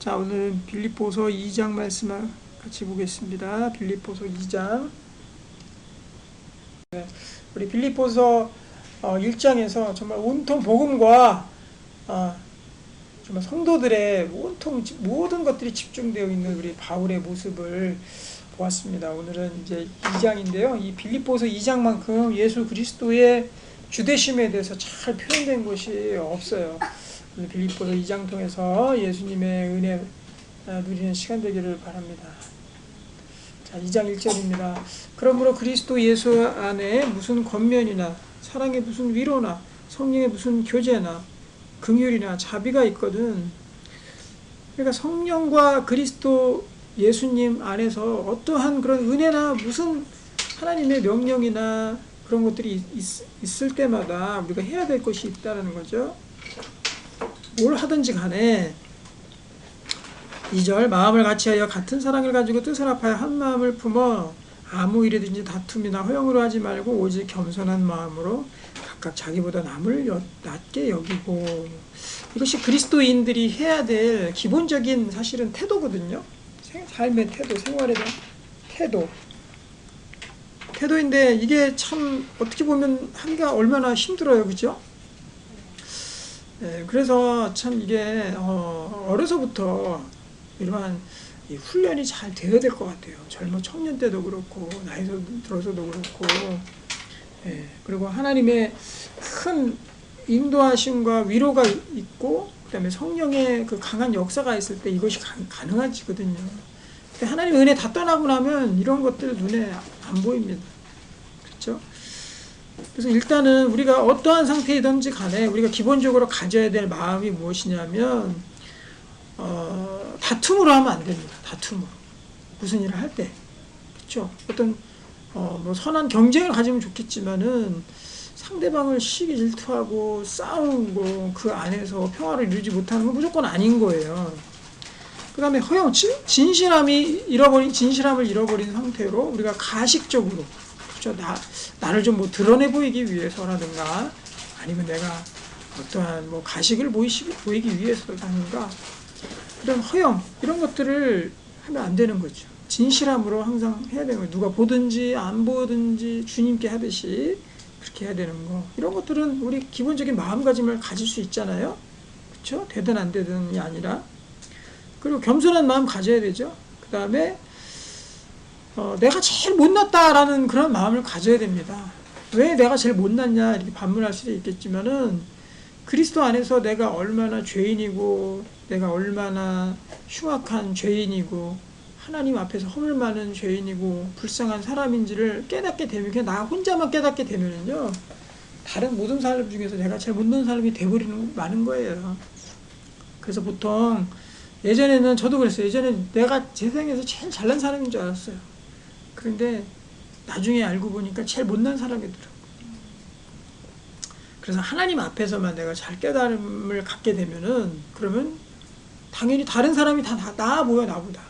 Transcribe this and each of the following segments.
자, 오늘은 빌립보서 2장 말씀을 같이 보겠습니다. 빌립보서 2장. 우리 빌립보서 1장에서 정말 온통 복음과 정말 성도들의 온통 모든 것들이 집중되어 있는 우리 바울의 모습을 보았습니다. 오늘은 이제 2장인데요. 이 빌립보서 2장만큼 예수 그리스도의 주되심에 대해서 잘 표현된 것이 없어요. 빌립보서 2장 통해서 예수님의 은혜 누리는 시간 되기를 바랍니다. 자, 2장 1절입니다. 그러므로 그리스도 예수 안에 무슨 권면이나 사랑의 무슨 위로나 성령의 무슨 교제나 긍휼이나 자비가 있거든. 그러니까 성령과 그리스도 예수님 안에서 어떠한 그런 은혜나 무슨 하나님의 명령이나 그런 것들이 있을 때마다 우리가 해야 될 것이 있다는 거죠. 뭘 하든지 간에 2절 마음을 같이하여 같은 사랑을 가지고 뜻을 합하여 한 마음을 품어 아무 일이든지 다툼이나 허영으로 하지 말고 오직 겸손한 마음으로 각각 자기보다 남을 낮게 여기고, 이것이 그리스도인들이 해야 될 기본적인 사실은 태도거든요. 삶의 태도, 생활에 대한 태도인데 이게 참 어떻게 보면 하기가 얼마나 힘들어요, 그죠? 네, 그래서 참 이게 어려서부터 이러한 이 훈련이 잘 되어야 될 것 같아요. 젊은 청년 때도 그렇고 나이 들어서도 그렇고. 예, 그리고 하나님의 큰 인도하심과 위로가 있고 그다음에 성령의 그 강한 역사가 있을 때 이것이 가능하지거든요. 근데 하나님의 은혜 다 떠나고 나면 이런 것들 눈에 안 보입니다. 그렇죠? 그래서 일단은 우리가 어떠한 상태이든지 간에 우리가 기본적으로 가져야 될 마음이 무엇이냐면 다툼으로 하면 안 됩니다. 다툼으로. 무슨 일을 할 때. 그렇죠? 어떤 뭐 선한 경쟁을 가지면 좋겠지만은 상대방을 시기 질투하고 싸우고 그 안에서 평화를 이루지 못하는 건 무조건 아닌 거예요. 그 다음에 허영, 진실함을 잃어버린 상태로 우리가 가식적으로, 그렇죠? 나를 좀 뭐 드러내 보이기 위해서라든가 아니면 내가 어떠한 뭐 가식을 보이기 위해서라든가 이런 허영, 이런 것들을 하면 안 되는 거죠. 진실함으로 항상 해야 되는 거예요. 누가 보든지 안 보든지 주님께 하듯이 그렇게 해야 되는 거. 이런 것들은 우리 기본적인 마음가짐을 가질 수 있잖아요. 그렇죠? 되든 안 되든이 아니라. 그리고 겸손한 마음 가져야 되죠. 그 다음에 내가 제일 못났다라는 그런 마음을 가져야 됩니다. 왜 내가 제일 못났냐 이렇게 반문할 수도 있겠지만은 그리스도 안에서 내가 얼마나 죄인이고 내가 얼마나 흉악한 죄인이고 하나님 앞에서 허물 많은 죄인이고 불쌍한 사람인지를 깨닫게 되면, 그냥 나 혼자만 깨닫게 되면은요 다른 모든 사람 중에서 내가 제일 못난 사람이 돼버리는 많은 거예요. 그래서 보통 예전에는 저도 그랬어요. 예전에 내가 세상에서 제일 잘난 사람인 줄 알았어요. 그런데 나중에 알고 보니까 제일 못난 사람이더라고요. 그래서 하나님 앞에서만 내가 잘 깨달음을 갖게 되면은 그러면 당연히 다른 사람이 다 나아 보여, 나보다.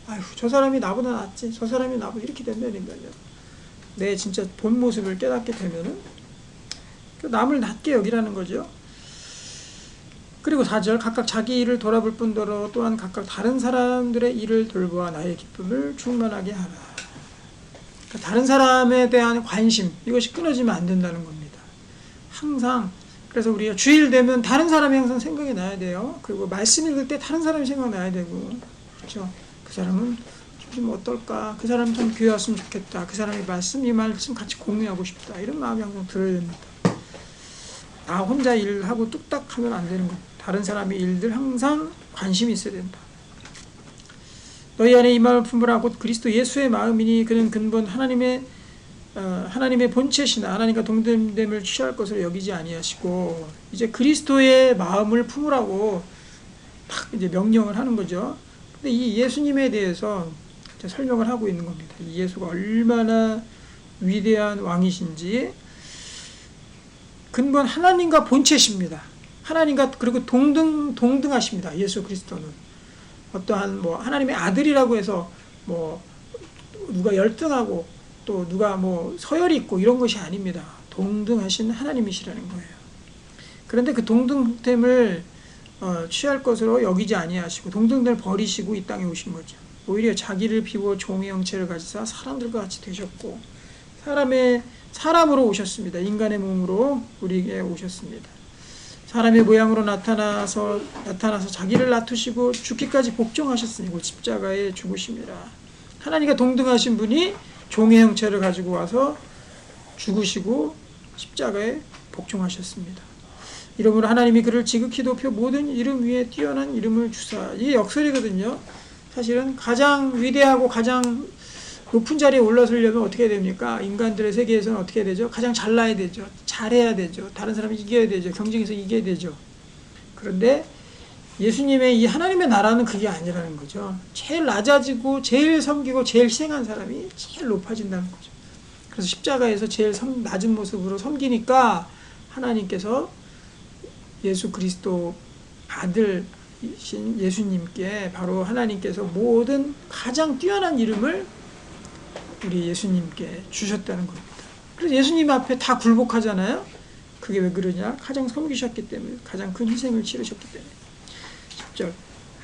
아휴, 저 사람이 나보다 낫지, 저 사람이 나보다, 이렇게 된다니까요. 내 진짜 본 모습을 깨닫게 되면은 남을 낮게 여기라는 거죠. 그리고 4절 각각 자기 일을 돌아볼 뿐더러 또한 각각 다른 사람들의 일을 돌보아 나의 기쁨을 충만하게 하라. 그러니까 다른 사람에 대한 관심, 이것이 끊어지면 안 된다는 겁니다. 항상. 그래서 우리가 주일 되면 다른 사람이 항상 생각이 나야 돼요. 그리고 말씀 읽을 때 다른 사람이 생각나야 되고, 그렇죠? 그 사람은 좀 어떨까? 그 사람 좀 교회 왔으면 좋겠다. 그 사람의 말씀, 이 말씀 같이 공유하고 싶다. 이런 마음이 항상 들어야 됩니다. 나 혼자 일하고 뚝딱 하면 안 되는 겁니다. 다른 사람의 일들 항상 관심이 있어야 된다. 너희 안에 이 마음을 품으라. 곧 그리스도 예수의 마음이니 그는 근본 하나님의 본체시나 하나님과 동등됨을 취할 것으로 여기지 아니하시고, 이제 그리스도의 마음을 품으라고 딱 이제 명령을 하는 거죠. 근데 이 예수님에 대해서 설명을 하고 있는 겁니다. 이 예수가 얼마나 위대한 왕이신지. 근본 하나님과 본체십니다. 하나님과 그리고 동등하십니다. 예수 그리스도는 어떠한 뭐 하나님의 아들이라고 해서 뭐 누가 열등하고 또 누가 뭐 서열이 있고 이런 것이 아닙니다. 동등하신 하나님이시라는 거예요. 그런데 그 동등됨을 취할 것으로 여기지 아니하시고 동등들 버리시고 이 땅에 오신 거죠. 오히려 자기를 비워 종의 형체를 가지사 사람들과 같이 되셨고 사람으로 오셨습니다. 인간의 몸으로 우리에게 오셨습니다. 사람의 모양으로 나타나서 자기를 낮추시고 죽기까지 복종하셨으니 곧 십자가에 죽으심이라. 하나님과 동등하신 분이 종의 형체를 가지고 와서 죽으시고 십자가에 복종하셨습니다. 이러므로 하나님이 그를 지극히 높여 모든 이름 위에 뛰어난 이름을 주사. 이게 역설이거든요. 사실은 가장 위대하고 가장 높은 자리에 올라서려면 어떻게 됩니까? 인간들의 세계에서는 어떻게 되죠? 가장 잘나야 되죠. 잘해야 되죠. 다른 사람이 이겨야 되죠. 경쟁에서 이겨야 되죠. 그런데 예수님의 이 하나님의 나라는 그게 아니라는 거죠. 제일 낮아지고 제일 섬기고 제일 희생한 사람이 제일 높아진다는 거죠. 그래서 십자가에서 제일 낮은 모습으로 섬기니까 하나님께서 예수 그리스도 아들이신 예수님께 바로 하나님께서 모든 가장 뛰어난 이름을 우리 예수님께 주셨다는 겁니다. 그래서 예수님 앞에 다 굴복하잖아요. 그게 왜 그러냐? 가장 섬기셨기 때문에, 가장 큰 희생을 치르셨기 때문에. 10절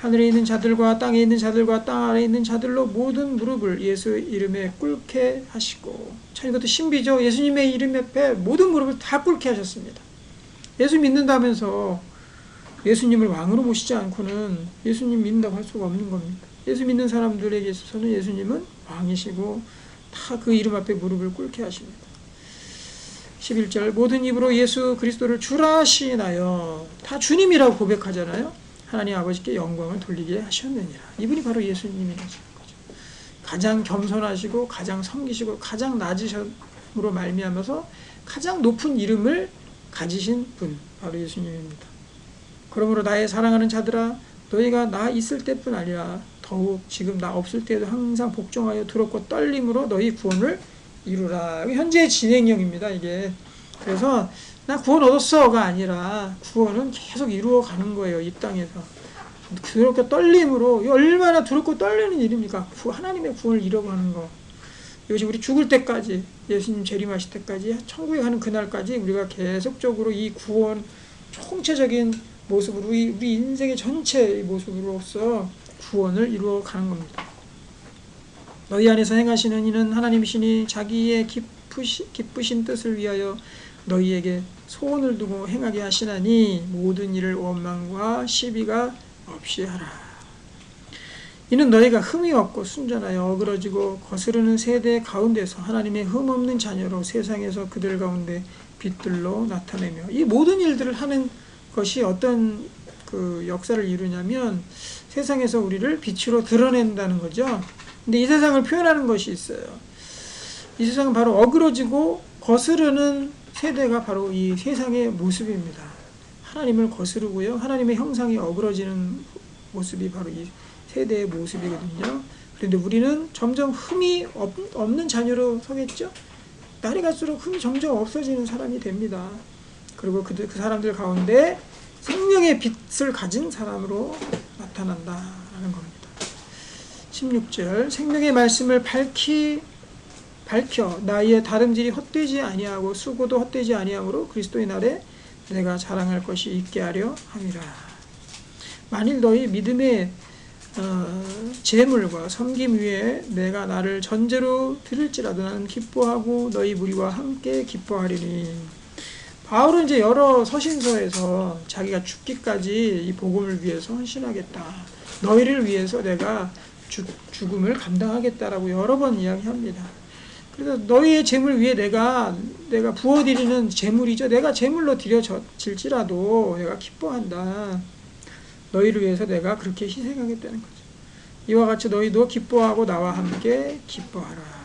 하늘에 있는 자들과 땅에 있는 자들과 땅 아래에 있는 자들로 모든 무릎을 예수 이름에 꿇게 하시고. 참 이것도 신비죠. 예수님의 이름 앞에 모든 무릎을 다 꿇게 하셨습니다. 예수 믿는다면서 예수님을 왕으로 모시지 않고는 예수님 믿는다고 할 수가 없는 겁니다. 예수 믿는 사람들에게 있어서는 예수님은 왕이시고 다 그 이름 앞에 무릎을 꿇게 하십니다. 11절 모든 입으로 예수 그리스도를 주라 시인하여 다 주님이라고 고백하잖아요. 하나님 아버지께 영광을 돌리게 하셨느니라. 이분이 바로 예수님이라는 거죠. 가장 겸손하시고 가장 섬기시고 가장 낮으심으로 말미암아서 가장 높은 이름을 가지신 분 바로 예수님입니다. 그러므로 나의 사랑하는 자들아 너희가 나 있을 때뿐 아니라 더욱 지금 나 없을 때도 항상 복종하여 두렵고 떨림으로 너희 구원을 이루라. 현재 진행형입니다. 이게 그래서 나 구원 얻었어가 아니라 구원은 계속 이루어가는 거예요. 이 땅에서 두렵고 떨림으로. 얼마나 두렵고 떨리는 일입니까? 하나님의 구원을 이루어가는 거. 이것이 우리 죽을 때까지 예수님 재림하실 때까지 천국에 가는 그날까지 우리가 계속적으로 이 구원 총체적인 모습으로 우리 인생의 전체 모습으로서 구원을 이루어가는 겁니다. 너희 안에서 행하시는 이는 하나님이시니 자기의 기쁘신 뜻을 위하여 너희에게 소원을 두고 행하게 하시나니 모든 일을 원망과 시비가 없이 하라. 이는 너희가 흠이 없고 순전하여 어그러지고 거스르는 세대 가운데서 하나님의 흠 없는 자녀로 세상에서 그들 가운데 빛들로 나타내며. 이 모든 일들을 하는 것이 어떤 그 역사를 이루냐면 세상에서 우리를 빛으로 드러낸다는 거죠. 근데 이 세상을 표현하는 것이 있어요. 이 세상은 바로 어그러지고 거스르는 세대가 바로 이 세상의 모습입니다. 하나님을 거스르고요. 하나님의 형상이 어그러지는 모습이 바로 이 세대의 모습이거든요. 그런데 우리는 점점 흠이 없는 자녀로 서겠죠. 날이 갈수록 흠이 점점 없어지는 사람이 됩니다. 그리고 그 사람들 가운데 생명의 빛을 가진 사람으로 나타난다라는 겁니다. 16절 생명의 말씀을 밝혀 나의 다름질이 헛되지 아니하고 수고도 헛되지 아니하므로 그리스도의 날에 내가 자랑할 것이 있게 하려 함이라. 만일 너희 믿음의 재물과 섬김 위에 내가 나를 전제로 드릴지라도 나는 기뻐하고 너희 무리와 함께 기뻐하리니. 바울은 이제 여러 서신서에서 자기가 죽기까지 이 복음을 위해서 헌신하겠다. 너희를 위해서 내가 죽음을 감당하겠다라고 여러 번 이야기합니다. 그래서 너희의 재물 위에 내가 부어드리는 재물이죠. 내가 재물로 드려질지라도 내가 기뻐한다. 너희를 위해서 내가 그렇게 희생하겠다는 거죠. 이와 같이 너희도 기뻐하고 나와 함께 기뻐하라.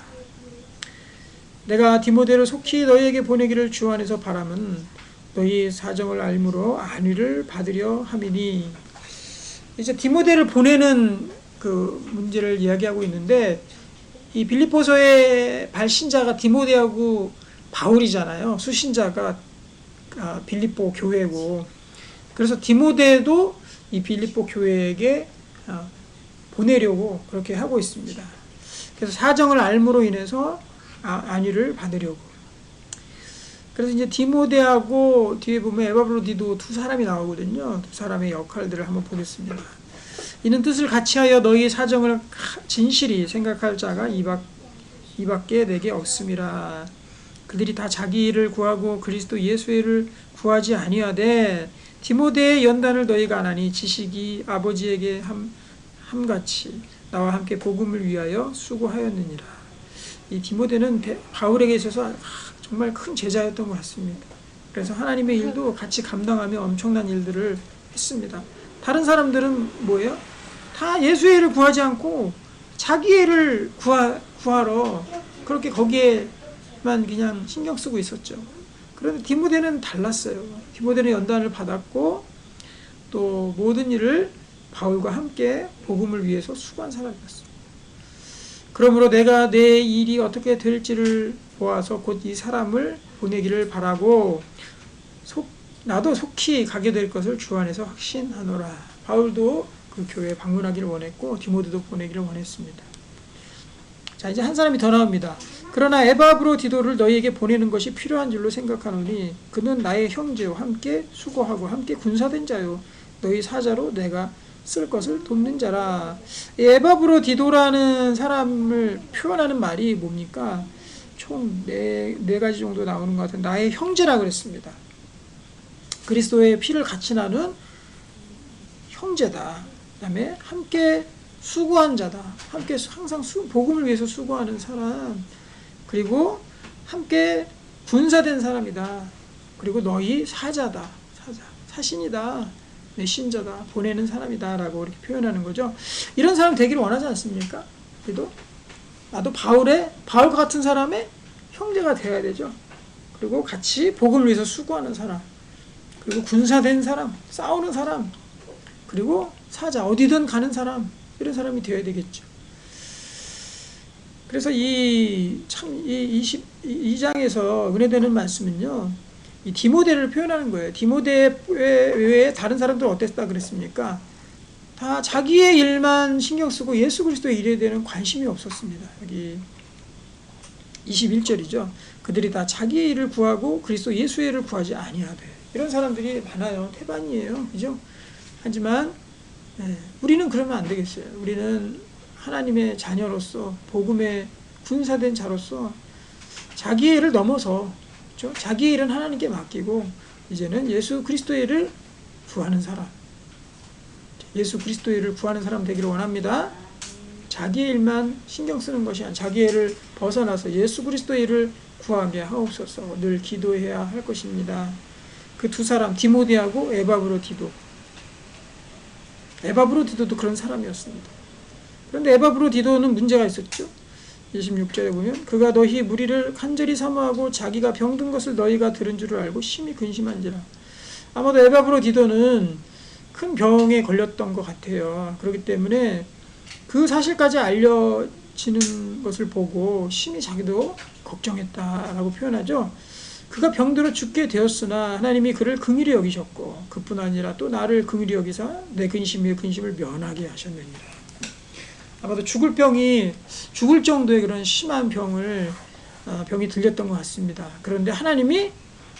내가 디모데를 속히 너희에게 보내기를 주 안에서 바람은 너희 사정을 알므로 안위를 받으려 함이니. 이제 디모데를 보내는 그 문제를 이야기하고 있는데 이 빌립보서의 발신자가 디모데하고 바울이잖아요. 수신자가 빌립보 교회고. 그래서 디모데도 이 빌립보 교회에게 보내려고 그렇게 하고 있습니다. 그래서 사정을 알므로 인해서 안위를 받으려고. 그래서 이제 디모데하고 뒤에 보면 에바브로디도 두 사람이 나오거든요. 두 사람의 역할들을 한번 보겠습니다. 이는 뜻을 같이하여 너희 사정을 진실히 생각할 자가 이밖에 내게 없음이라. 그들이 다 자기 일을 구하고 그리스도 예수의 일을 구하지 아니하되 디모데의 연단을 너희가 아나니 지식이 아버지에게 함같이 나와 함께 복음을 위하여 수고하였느니라. 이 디모데는 바울에게 있어서 정말 큰 제자였던 것 같습니다. 그래서 하나님의 일도 같이 감당하며 엄청난 일들을 했습니다. 다른 사람들은 뭐예요? 다 예수의 일을 구하지 않고 자기의 일을 구하러 그렇게 거기에만 그냥 신경 쓰고 있었죠. 그런데 디모데는 달랐어요. 디모데는 연단을 받았고 또 모든 일을 바울과 함께 복음을 위해서 수고한 사람이었어요. 그러므로 내가 내 일이 어떻게 될지를 보아서 곧 이 사람을 보내기를 바라고 나도 속히 가게 될 것을 주 안에서 확신하노라. 바울도 그 교회에 방문하기를 원했고 디모데도 보내기를 원했습니다. 자, 이제 한 사람이 더 나옵니다. 그러나 에바브로디도를 너희에게 보내는 것이 필요한 줄로 생각하노니 그는 나의 형제요 함께 수고하고 함께 군사된 자요 너희 사자로 내가 쓸 것을 돕는 자라. 에바브로디도라는 사람을 표현하는 말이 뭡니까? 총 네 가지 정도 나오는 것 같은 나의 형제라 그랬습니다. 그리스도의 피를 같이 나눈 형제다. 그 다음에 함께 수고한 자다. 함께 항상 복음을 위해서 수고하는 사람. 그리고 함께 군사된 사람이다. 그리고 너희 사자다. 사신이다. 메신저다. 보내는 사람이다. 라고 이렇게 표현하는 거죠. 이런 사람 되기를 원하지 않습니까? 나도 바울과 같은 사람의 형제가 되어야 되죠. 그리고 같이 복음을 위해서 수고하는 사람. 그리고 군사된 사람. 싸우는 사람. 그리고 사자. 어디든 가는 사람. 이런 사람이 되어야 되겠죠. 그래서 이 22장에서 은혜되는 말씀은요, 이 디모데를 표현하는 거예요. 디모데 외에 다른 사람들은 어땠다 그랬습니까? 다 자기의 일만 신경 쓰고 예수 그리스도의 일에 대한 관심이 없었습니다. 여기 21절이죠. 그들이 다 자기의 일을 구하고 그리스도 예수의 일을 구하지 아니하되. 이런 사람들이 많아요. 태반이에요. 그죠? 하지만 우리는 그러면 안 되겠어요. 우리는 하나님의 자녀로서 복음의 군사된 자로서 자기의 일을 넘어서 그렇죠? 자기의 일은 하나님께 맡기고 이제는 예수 그리스도의 일을 구하는 사람, 예수 그리스도의 일을 구하는 사람 되기를 원합니다. 자기의 일만 신경 쓰는 것이 아니라 자기의 일을 벗어나서 예수 그리스도의 일을 구하게 하옵소서 늘 기도해야 할 것입니다. 그 두 사람 디모데하고 에바브로디도도 그런 사람이었습니다. 그런데 에바브로디도는 문제가 있었죠. 26절에 보면 그가 너희 무리를 간절히 사모하고 자기가 병든 것을 너희가 들은 줄을 알고 심히 근심한지라. 아마도 에바브로디도는 큰 병에 걸렸던 것 같아요. 그렇기 때문에 그 사실까지 알려지는 것을 보고 심히 자기도 걱정했다라고 표현하죠. 그가 병들어 죽게 되었으나 하나님이 그를 긍휼히 여기셨고 그뿐 아니라 또 나를 긍휼히 여기사 내 근심의 근심을 면하게 하셨느니라. 아마도 죽을 정도의 그런 심한 병이 들렸던 것 같습니다. 그런데 하나님이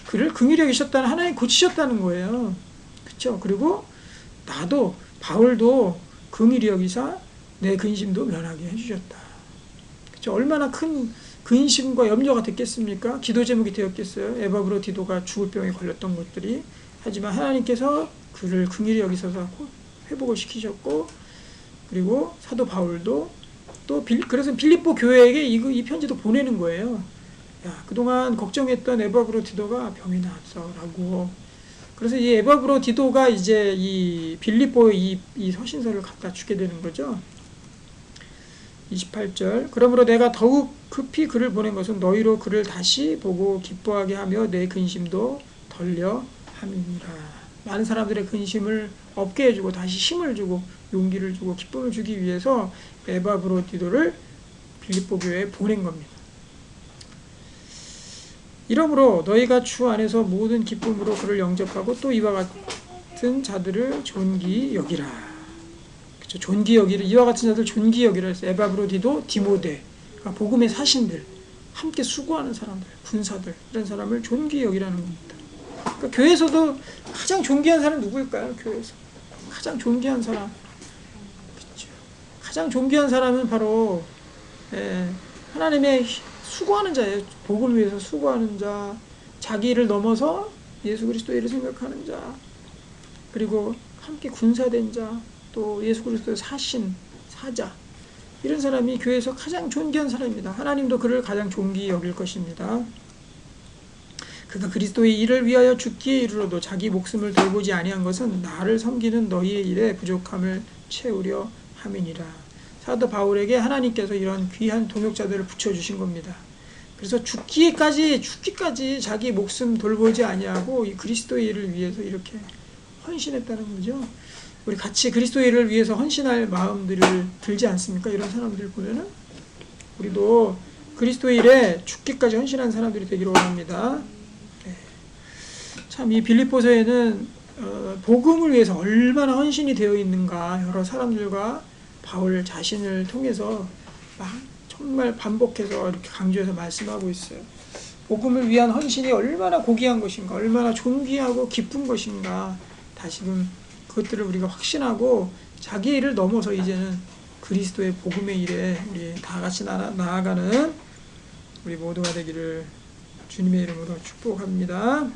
그를 긍휼히 여기셨다는, 하나님 고치셨다는 거예요. 그렇죠? 그리고 바울도 긍휼히 여기사 내 근심도 면하게 해주셨다. 그렇죠? 얼마나 큰 근심과 염려가 됐겠습니까? 기도 제목이 되었겠어요? 에바브로디도가 죽을 병에 걸렸던 것들이. 하지만 하나님께서 그를 긍휼히 여기셔서 회복을 시키셨고, 그리고 사도 바울도 또 그래서 빌립보 교회에게 이 편지도 보내는 거예요. 야, 그동안 걱정했던 에바브로디도가 병이 나왔어라고. 그래서 이 에바브로디도가 이제 이 빌립보에 이 서신서를 갖다 주게 되는 거죠. 28절 그러므로 내가 더욱 급히 그를 보낸 것은 너희로 그를 다시 보고 기뻐하게 하며 내 근심도 덜려 함이니라. 많은 사람들의 근심을 없게 해주고 다시 힘을 주고 용기를 주고 기쁨을 주기 위해서 에바브로디도를 빌립보 교회에 보낸 겁니다. 이러므로 너희가 주 안에서 모든 기쁨으로 그를 영접하고 또 이와 같은 자들을 존귀 여기라. 존귀 여기를, 이와 같은 자들 존귀 여기라 했어요. 에바브로디도, 디모데, 그러니까 복음의 사신들, 함께 수고하는 사람들, 군사들, 이런 사람을 존귀히 여기라는 겁니다. 그러니까 교회에서도 가장 존귀한 사람이 누구일까요? 교회에서 가장 존귀한 사람, 그렇죠. 가장 존귀한 사람은 바로 하나님의 수고하는 자예요. 복을 위해서 수고하는 자, 자기 일을 넘어서 예수 그리스도의 일을 생각하는 자, 그리고 함께 군사된 자, 또 예수 그리스도의 사신, 사자, 이런 사람이 교회에서 가장 존귀한 사람입니다. 하나님도 그를 가장 존귀히 여길 것입니다. 그가 그리스도의 일을 위하여 죽기에 이르러도 자기 목숨을 돌보지 아니한 것은 나를 섬기는 너희의 일에 부족함을 채우려 함이니라. 사도 바울에게 하나님께서 이런 귀한 동역자들을 붙여주신 겁니다. 그래서 죽기까지 자기 목숨 돌보지 아니하고 이 그리스도의 일을 위해서 이렇게 헌신했다는 거죠. 우리 같이 그리스도의 일을 위해서 헌신할 마음들을 들지 않습니까? 이런 사람들 보면은 우리도 그리스도의 일에 죽기까지 헌신한 사람들이 되기를 원합니다. 참 이 빌립보서에는 복음을 위해서 얼마나 헌신이 되어 있는가 여러 사람들과 바울 자신을 통해서 정말 반복해서 이렇게 강조해서 말씀하고 있어요. 복음을 위한 헌신이 얼마나 고귀한 것인가, 얼마나 존귀하고 기쁜 것인가, 다시금 그것들을 우리가 확신하고 자기 일을 넘어서 이제는 그리스도의 복음의 일에 우리 다 같이 나아가는 우리 모두가 되기를 주님의 이름으로 축복합니다.